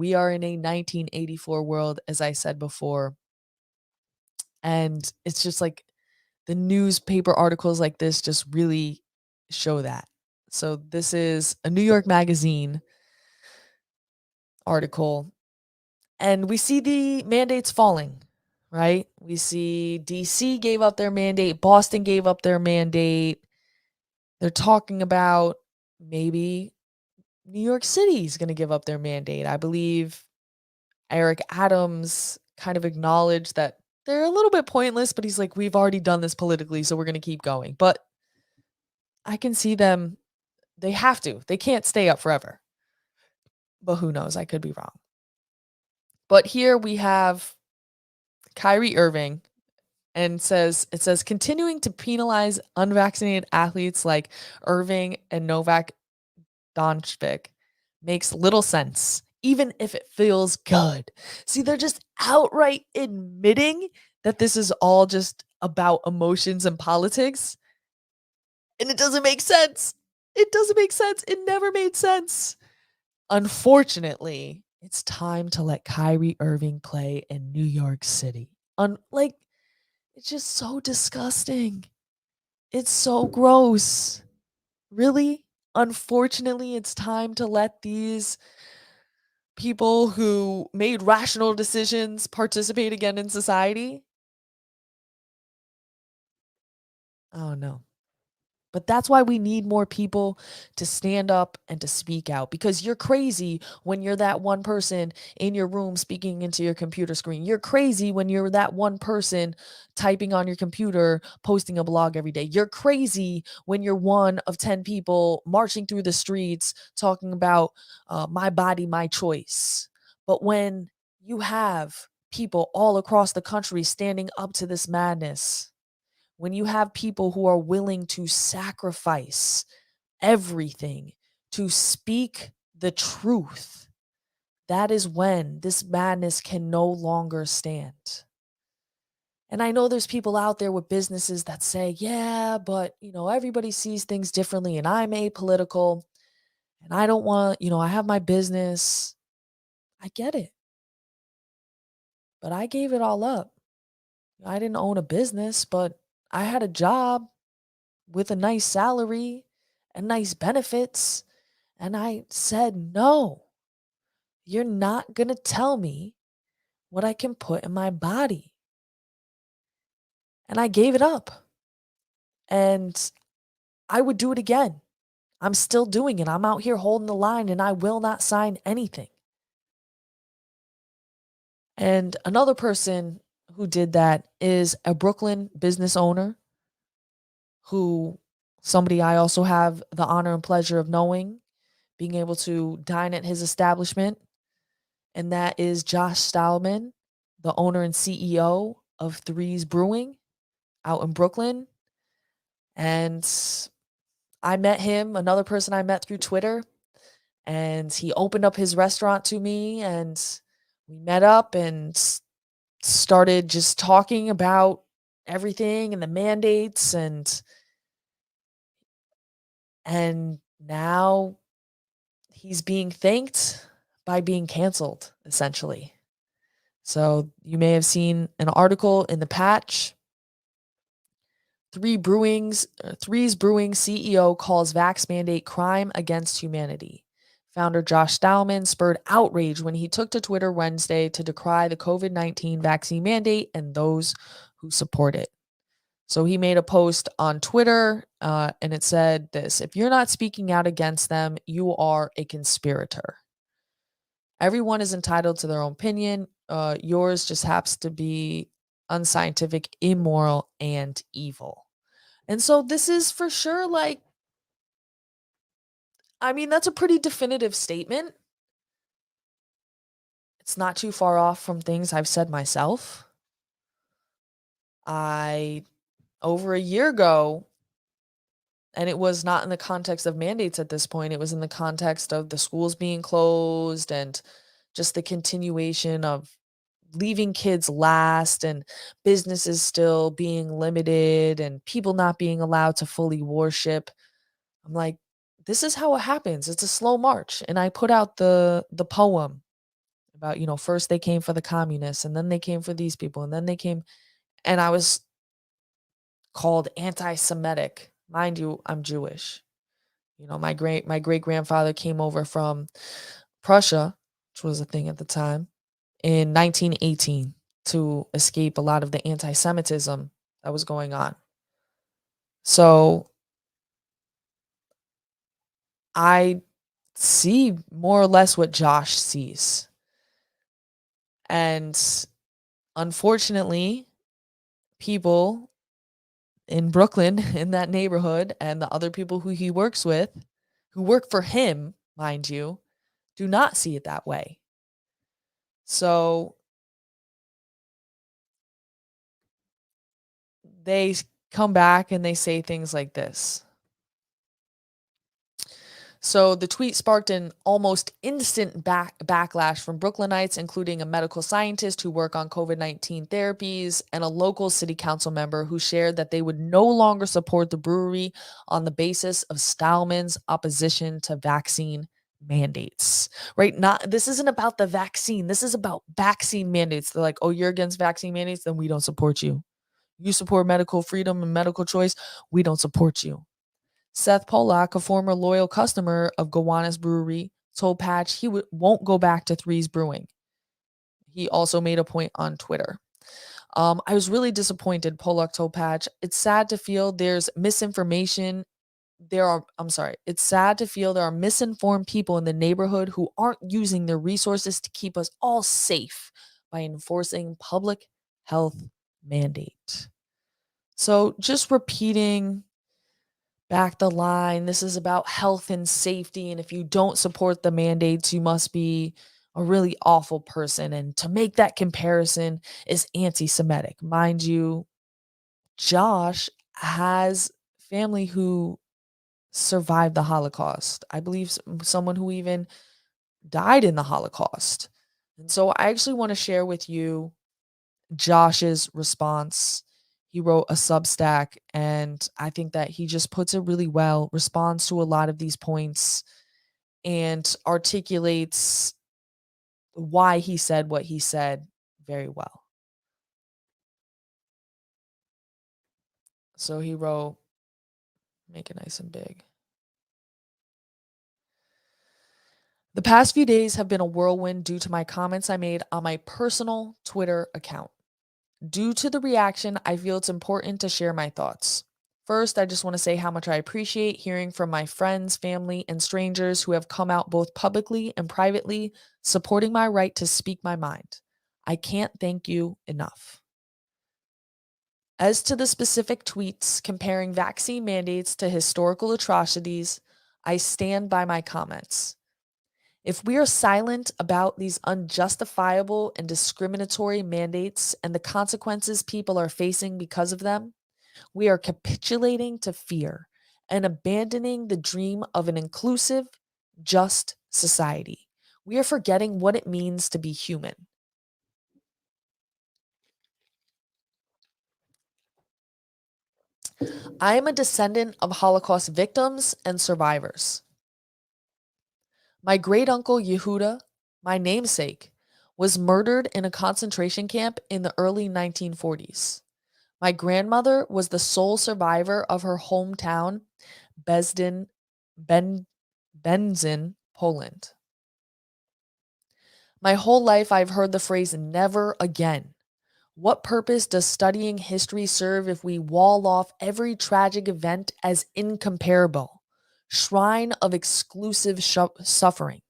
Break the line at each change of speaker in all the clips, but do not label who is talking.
We are in a 1984 world, as I said before, and it's just like the newspaper articles like this just really show that. So this is a New York Magazine article, and we see the mandates falling, right? We see DC gave up their mandate, Boston gave up their mandate. They're talking about maybe New York City is going to give up their mandate. I believe Eric Adams kind of acknowledged that they're a little bit pointless, but he's like, we've already done this politically, so we're going to keep going. But I can see them, they have to. They can't stay up forever. But who knows? I could be wrong. But here we have Kyrie Irving and it says continuing to penalize unvaccinated athletes like Irving and Novak Djokovic makes little sense, even if it feels good. See, they're just outright admitting that this is all just about emotions and politics, and it doesn't make sense. It doesn't make sense. It never made sense. Unfortunately, it's time to let Kyrie Irving play in New York City. Like, it's just so disgusting. It's so gross. Really? Unfortunately, it's time to let these people who made rational decisions participate again in society? Oh no. But that's why we need more people to stand up and to speak out, because you're crazy when you're that one person in your room speaking into your computer screen. You're crazy when you're that one person typing on your computer, posting a blog every day. You're crazy when you're one of 10 people marching through the streets talking about my body, my choice. But when you have people all across the country standing up to this madness, when you have people who are willing to sacrifice everything to speak the truth, that is when this madness can no longer stand. And I know there's people out there with businesses that say, yeah, but everybody sees things differently and I'm apolitical and I don't want, I have my business. I get it. But I gave it all up. I didn't own a business, but I had a job with a nice salary and nice benefits. And I said, no, you're not going to tell me what I can put in my body. And I gave it up. And I would do it again. I'm still doing it. I'm out here holding the line and I will not sign anything. And another person who did that is a Brooklyn business owner who somebody I also have the honor and pleasure of knowing, being able to dine at his establishment. And that is Josh Stallman, the owner and CEO of Threes Brewing out in Brooklyn. And I met him, another person I met through Twitter, and he opened up his restaurant to me and we met up and started just talking about everything and the mandates and now he's being thanked by being canceled, essentially. So you may have seen an article in the Patch. Threes Brewing CEO calls vax mandate crime against humanity. Founder Josh Stallman spurred outrage when he took to Twitter Wednesday to decry the COVID-19 vaccine mandate and those who support it. So he made a post on Twitter and it said this: if you're not speaking out against them, you are a conspirator. Everyone is entitled to their own opinion. Yours just happens to be unscientific, immoral, and evil. And so this is for sure that's a pretty definitive statement. It's not too far off from things I've said myself. I, over a year ago, and it was not in the context of mandates at this point, it was in the context of the schools being closed and just the continuation of leaving kids last and businesses still being limited and people not being allowed to fully worship. I'm like, this is how it happens. It's a slow march. And I put out the poem about, first they came for the communists and then they came for these people and then they came, and I was called anti-Semitic. Mind you, I'm Jewish. My great grandfather came over from Prussia, which was a thing at the time, in 1918 to escape a lot of the anti-Semitism that was going on. So I see more or less what Josh sees. And unfortunately, people in Brooklyn, in that neighborhood, and the other people who he works with, who work for him, mind you, do not see it that way. So they come back and they say things like this. So the tweet sparked an almost instant backlash from Brooklynites, including a medical scientist who work on COVID-19 therapies and a local city council member who shared that they would no longer support the brewery on the basis of Stallman's opposition to vaccine mandates. Right? Not This isn't about the vaccine. This is about vaccine mandates. They're like, "Oh, you're against vaccine mandates, then we don't support you. You support medical freedom and medical choice, we don't support you." Seth Polak, a former loyal customer of Gowanus Brewery, told Patch he won't go back to Threes Brewing. He also made a point on Twitter. I was really disappointed, Polak told Patch. It's sad to feel there's misinformation. It's sad to feel there are misinformed people in the neighborhood who aren't using their resources to keep us all safe by enforcing public health mandate. So just repeating back the line. This is about health and safety. And if you don't support the mandates, you must be a really awful person. And to make that comparison is anti Semitic. Mind you, Josh has family who survived the Holocaust. I believe someone who even died in the Holocaust. And so I actually want to share with you Josh's response. He wrote a Substack, and I think that he just puts it really well, responds to a lot of these points, and articulates why he said what he said very well. So he wrote, make it nice and big. The past few days have been a whirlwind due to my comments I made on my personal Twitter account. Due to the reaction, I feel it's important to share my thoughts. First, I just want to say how much I appreciate hearing from my friends, family, and strangers who have come out both publicly and privately, supporting my right to speak my mind. I can't thank you enough. As to the specific tweets comparing vaccine mandates to historical atrocities, I stand by my comments. If we are silent about these unjustifiable and discriminatory mandates and the consequences people are facing because of them, we are capitulating to fear and abandoning the dream of an inclusive, just society. We are forgetting what it means to be human. I am a descendant of Holocaust victims and survivors. My great uncle Yehuda, my namesake, was murdered in a concentration camp in the early 1940s. My grandmother was the sole survivor of her hometown, Bezdin, ben, Benzin, Poland. My whole life, I've heard the phrase never again. What purpose does studying history serve if we wall off every tragic event as incomparable? Shrine of exclusive suffering.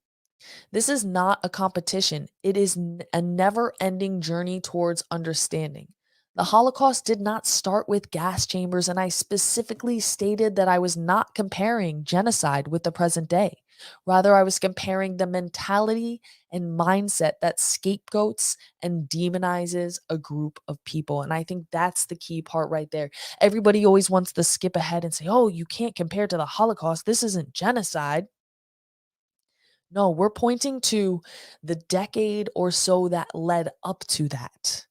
This is not a competition. It is a never ending journey towards understanding. The Holocaust did not start with gas chambers, and I specifically stated that I was not comparing genocide with the present day. Rather, I was comparing the mentality and mindset that scapegoats and demonizes a group of people. And I think that's the key part right there. Everybody always wants to skip ahead and say, oh, you can't compare to the Holocaust. This isn't genocide. No, we're pointing to the decade or so that led up to that.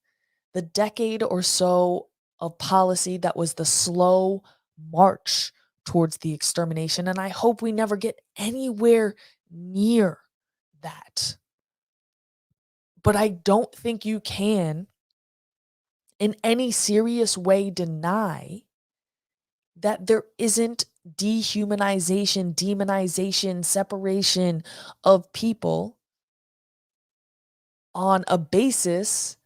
The decade or so of policy that was the slow march towards the extermination. And I hope we never get anywhere near that. But I don't think you can in any serious way deny that there isn't dehumanization, demonization, separation of people on a basis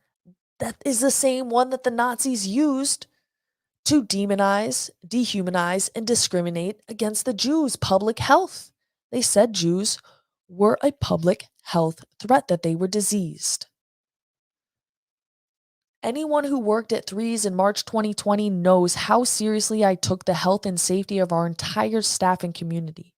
that is the same one that the Nazis used to demonize, dehumanize, and discriminate against the Jews. Public health. They said Jews were a public health threat, that they were diseased. Anyone who worked at Threes in March 2020 knows how seriously I took the health and safety of our entire staff and community.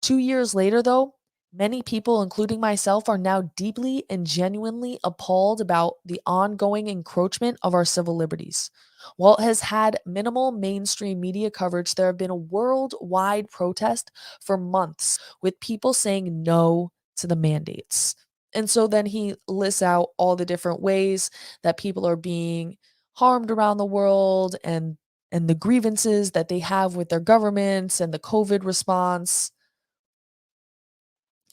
2 years later, though, many people, including myself, are now deeply and genuinely appalled about the ongoing encroachment of our civil liberties. While it has had minimal mainstream media coverage, there have been a worldwide protest for months with people saying no to the mandates. And so then he lists out all the different ways that people are being harmed around the world, and the grievances that they have with their governments and the COVID response.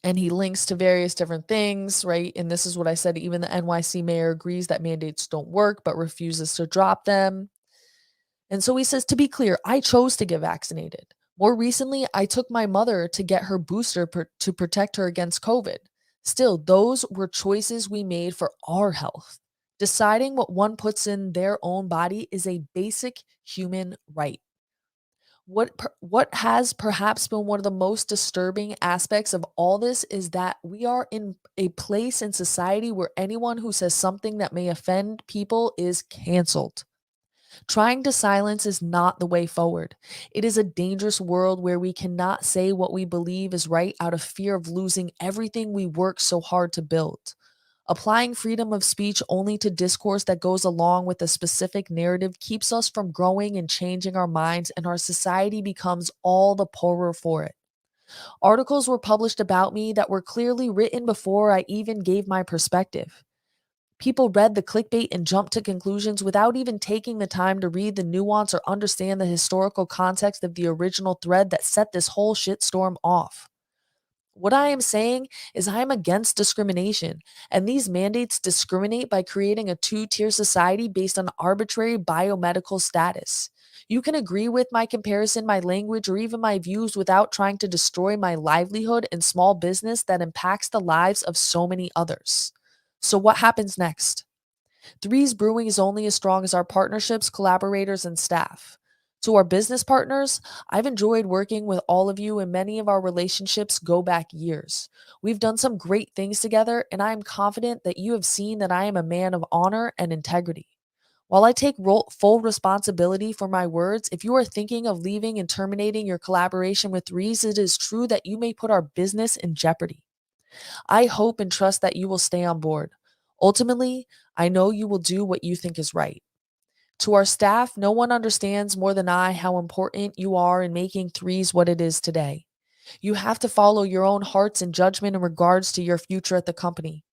And he links to various different things, right? And this is what I said, even the NYC mayor agrees that mandates don't work but refuses to drop them. And so he says, to be clear, I chose to get vaccinated. More recently, I took my mother to get her booster to protect her against COVID. Still, those were choices we made for our health. Deciding what one puts in their own body is a basic human right. What has perhaps been one of the most disturbing aspects of all this is that we are in a place in society where anyone who says something that may offend people is canceled. Trying to silence is not the way forward. It is a dangerous world where we cannot say what we believe is right out of fear of losing everything we work so hard to build. Applying freedom of speech only to discourse that goes along with a specific narrative keeps us from growing and changing our minds, and our society becomes all the poorer for it. Articles were published about me that were clearly written before I even gave my perspective. People read the clickbait and jumped to conclusions without even taking the time to read the nuance or understand the historical context of the original thread that set this whole shitstorm off. What I am saying is I am against discrimination, and these mandates discriminate by creating a two-tier society based on arbitrary biomedical status. You can agree with my comparison, my language, or even my views without trying to destroy my livelihood and small business that impacts the lives of so many others. So what happens next? Threes Brewing is only as strong as our partnerships, collaborators, and staff. To our business partners, I've enjoyed working with all of you, and many of our relationships go back years. We've done some great things together, and I am confident that you have seen that I am a man of honor and integrity. While I take full responsibility for my words, if you are thinking of leaving and terminating your collaboration with Threes, it is true that you may put our business in jeopardy. I hope and trust that you will stay on board. Ultimately, I know you will do what you think is right. To our staff, no one understands more than I how important you are in making Threes what it is today. You have to follow your own hearts and judgment in regards to your future at the company.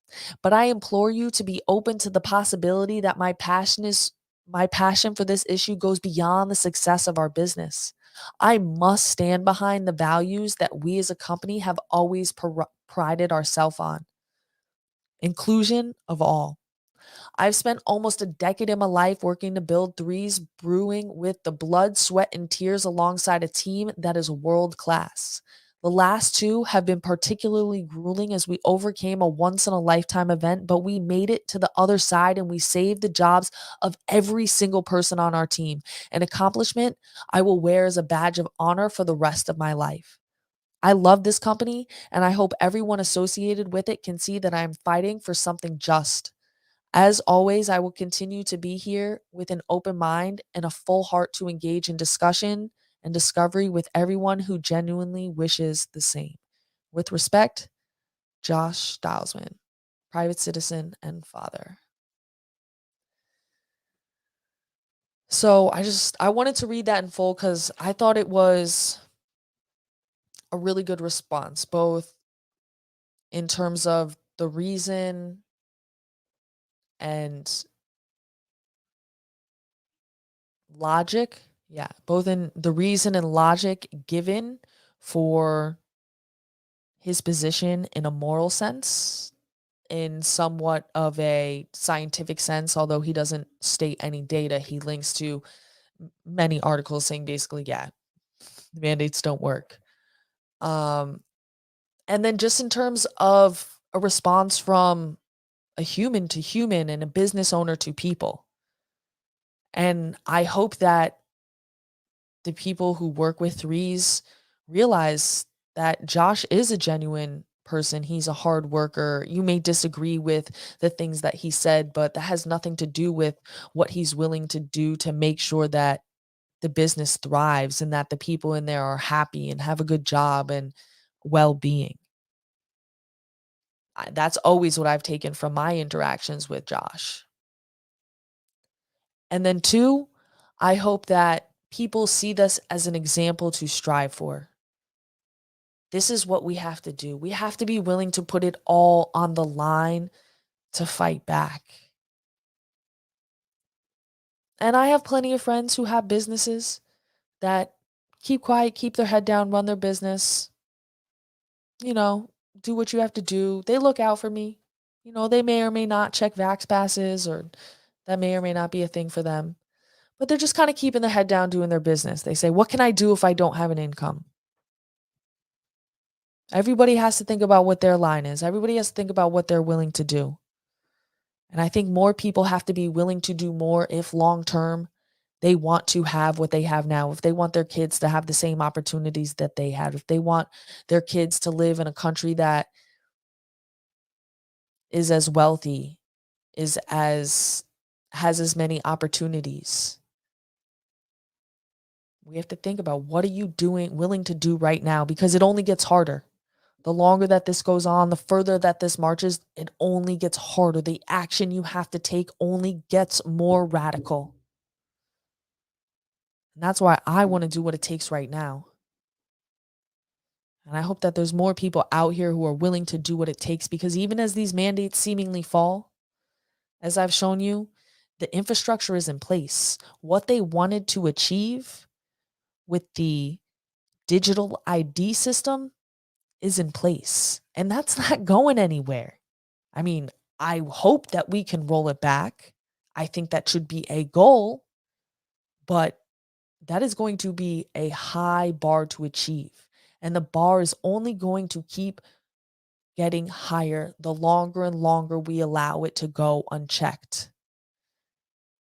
But I implore you to be open to the possibility that my passion for this issue goes beyond the success of our business. I must stand behind the values that we as a company have always prided ourselves on. Inclusion of all. I've spent almost a decade in my life working to build Threes Brewing with the blood, sweat, and tears alongside a team that is world class. The last two have been particularly grueling as we overcame a once in a lifetime event, but we made it to the other side and we saved the jobs of every single person on our team, an accomplishment I will wear as a badge of honor for the rest of my life. I love this company, and I hope everyone associated with it can see that I am fighting for something just. As always, I will continue to be here with an open mind and a full heart to engage in discussion and discovery with everyone who genuinely wishes the same. With respect, Josh Stylesman, private citizen and father. So I wanted to read that in full because I thought it was a really good response, both in terms of the reason and logic. Yeah, both in the reason and logic given for his position in a moral sense in somewhat of a scientific sense, although he doesn't state any data. He links to many articles saying basically, yeah, the mandates don't work. Um, and then just in terms of a response from a human to human and a business owner to people. And I hope that the people who work with threes realize that Josh is a genuine person. He's a hard worker. You may disagree with the things that he said, but that has nothing to do with what he's willing to do to make sure that the business thrives and that the people in there are happy and have a good job and well-being. That's always what I've taken from my interactions with Josh. And then two, I hope that people see this as an example to strive for. This is what we have to do. We have to be willing to put it all on the line to fight back. And I have plenty of friends who have businesses that keep quiet, keep their head down, run their business, you know, do what you have to do. They look out for me. They may or may not check Vax passes, or that may or may not be a thing for them. But they're just kind of keeping their head down, doing their business. They say, what can I do if I don't have an income? Everybody has to think about what their line is. Everybody has to think about what they're willing to do. And I think more people have to be willing to do more if long term they want to have what they have now. If they want their kids to have the same opportunities that they had, if they want their kids to live in a country that is as wealthy, is as has as many opportunities. We have to think about, what are you willing to do right now, because it only gets harder. The longer that this goes on, the further that this marches, it only gets harder. The action you have to take only gets more radical. And that's why I want to do what it takes right now. And I hope that there's more people out here who are willing to do what it takes, because even as these mandates seemingly fall, as I've shown you, the infrastructure is in place. What they wanted to achieve with the digital ID system is in place. And that's not going anywhere. I mean, I hope that we can roll it back. I think that should be a goal, but that is going to be a high bar to achieve. And the bar is only going to keep getting higher the longer and longer we allow it to go unchecked.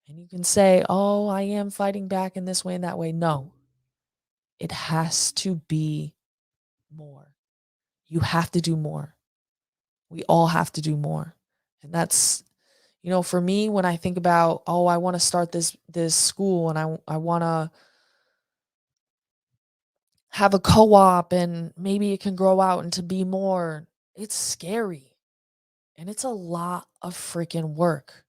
And you can say, oh, I am fighting back in this way and that way. No, it has to be more. You have to do more. We all have to do more. And that's, for me, when I think about, oh, I want to start this school, and I want to have a co-op and maybe it can grow out into be more, it's scary. And it's a lot of freaking work.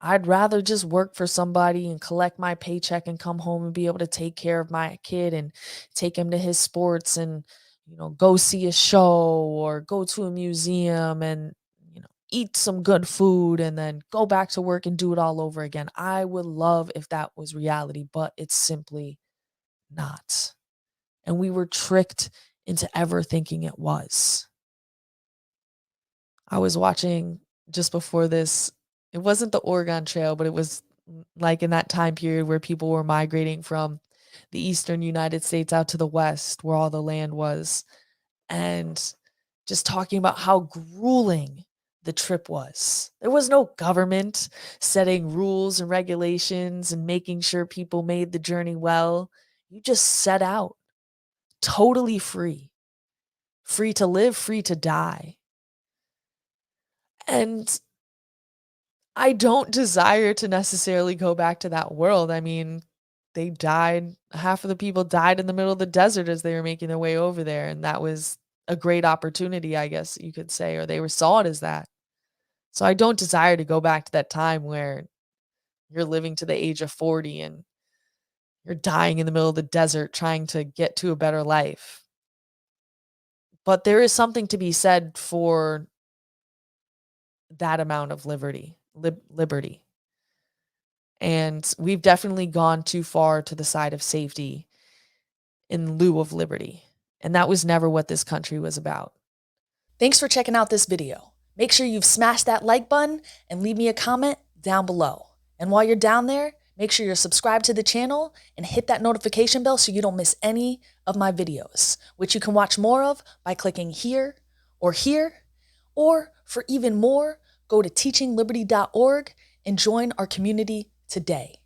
I'd rather just work for somebody and collect my paycheck and come home and be able to take care of my kid and take him to his sports and, go see a show or go to a museum and, eat some good food and then go back to work and do it all over again. I would love if that was reality, but it's simply not. And we were tricked into ever thinking it was. I was watching just before this. It wasn't the Oregon Trail, but it was like in that time period where people were migrating from the eastern United States out to the west where all the land was, and just talking about how grueling the trip was. There was no government setting rules and regulations and making sure people made the journey well. You just set out totally free, free to live, free to die. And I don't desire to necessarily go back to that world. I mean, they died, half of the people died in the middle of the desert as they were making their way over there. And that was a great opportunity, I guess you could say, or they saw it as that. So I don't desire to go back to that time where you're living to the age of 40 and you're dying in the middle of the desert trying to get to a better life. But there is something to be said for that amount of liberty. And we've definitely gone too far to the side of safety in lieu of liberty. And that was never what this country was about. Thanks for checking out this video. Make sure you've smashed that like button and leave me a comment down below. And while you're down there, make sure you're subscribed to the channel and hit that notification bell so you don't miss any of my videos, which you can watch more of by clicking here, or for even more, go to teachingliberty.org and join our community today.